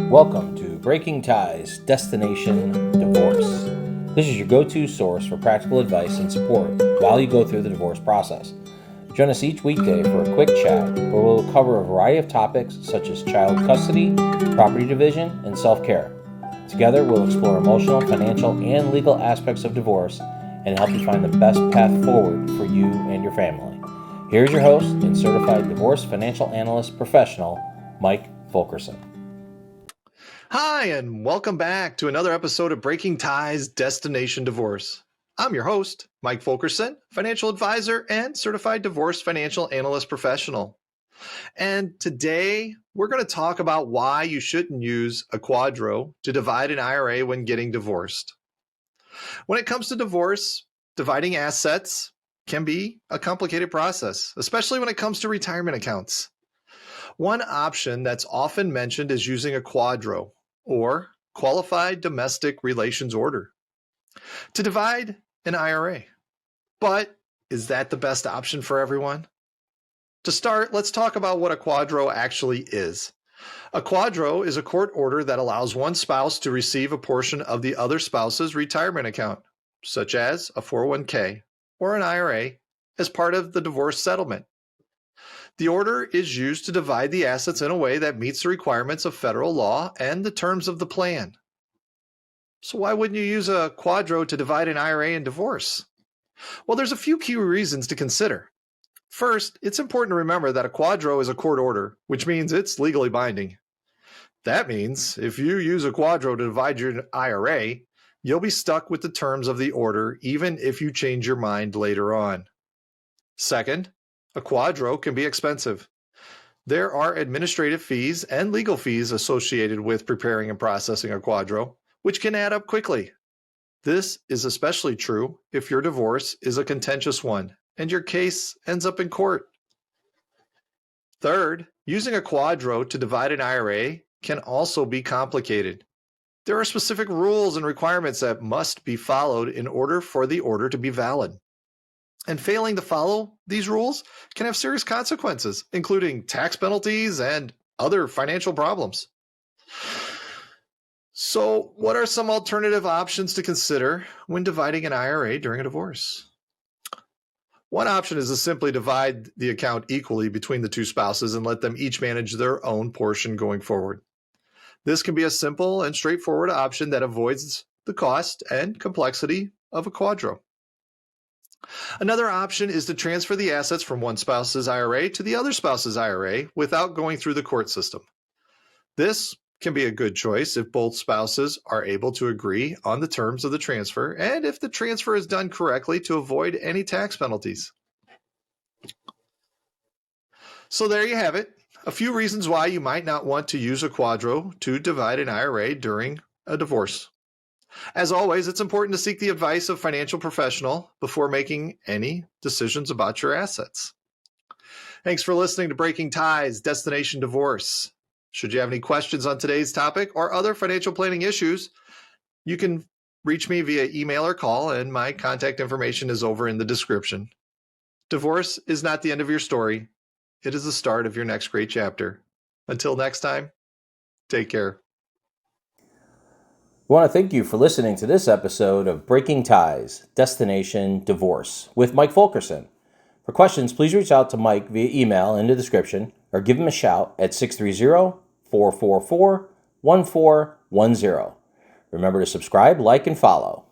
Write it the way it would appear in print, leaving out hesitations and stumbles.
Welcome to Breaking Ties, Destination Divorce. This is your go-to source for practical advice and support while you go through the divorce process. Join us each weekday for a quick chat where we'll cover a variety of topics such as child custody, property division, and self-care. Together, we'll explore emotional, financial, and legal aspects of divorce and help you find the best path forward for you and your family. Here's your host and Certified Divorce Financial Analyst professional, Mike Fulkerson. Hi, and welcome back to another episode of Breaking Ties, Destination Divorce. I'm your host, Mike Fulkerson, financial advisor and certified divorce financial analyst professional. And today we're going to talk about why you shouldn't use a Quadro to divide an IRA when getting divorced. When it comes to divorce, dividing assets can be a complicated process, especially when it comes to retirement accounts. One option that's often mentioned is using a Quadro, or Qualified Domestic Relations Order, to divide an IRA. But is that the best option for everyone? To start, let's talk about what a Quadro actually is. A Quadro is a court order that allows one spouse to receive a portion of the other spouse's retirement account, such as a 401k or an IRA, as part of the divorce settlement. The order is used to divide the assets in a way that meets the requirements of federal law and the terms of the plan. So why wouldn't you use a Quadro to divide an IRA in divorce? Well, there's a few key reasons to consider. First, it's important to remember that a Quadro is a court order, which means it's legally binding. That means if you use a Quadro to divide your IRA, you'll be stuck with the terms of the order even if you change your mind later on. Second, a Quadro can be expensive. There are administrative fees and legal fees associated with preparing and processing a Quadro, which can add up quickly. This is especially true if your divorce is a contentious one and your case ends up in court. Third, using a Quadro to divide an IRA can also be complicated. There are specific rules and requirements that must be followed in order for the order to be valid. And failing to follow these rules can have serious consequences, including tax penalties and other financial problems. So, what are some alternative options to consider when dividing an IRA during a divorce? One option is to simply divide the account equally between the two spouses and let them each manage their own portion going forward. This can be a simple and straightforward option that avoids the cost and complexity of a Quadro. Another option is to transfer the assets from one spouse's IRA to the other spouse's IRA without going through the court system. This can be a good choice if both spouses are able to agree on the terms of the transfer and if the transfer is done correctly to avoid any tax penalties. So there you have it. A few reasons why you might not want to use a Quadro to divide an IRA during a divorce. As always, it's important to seek the advice of a financial professional before making any decisions about your assets. Thanks for listening to Breaking Ties, Destination Divorce. Should you have any questions on today's topic or other financial planning issues, you can reach me via email or call, and my contact information is over in the description. Divorce is not the end of your story. It is the start of your next great chapter. Until next time, take care. We want to thank you for listening to this episode of Breaking Ties, Destination Divorce with Mike Fulkerson. For questions, please reach out to Mike via email in the description or give him a shout at 630-444-1410. Remember to subscribe, like, and follow.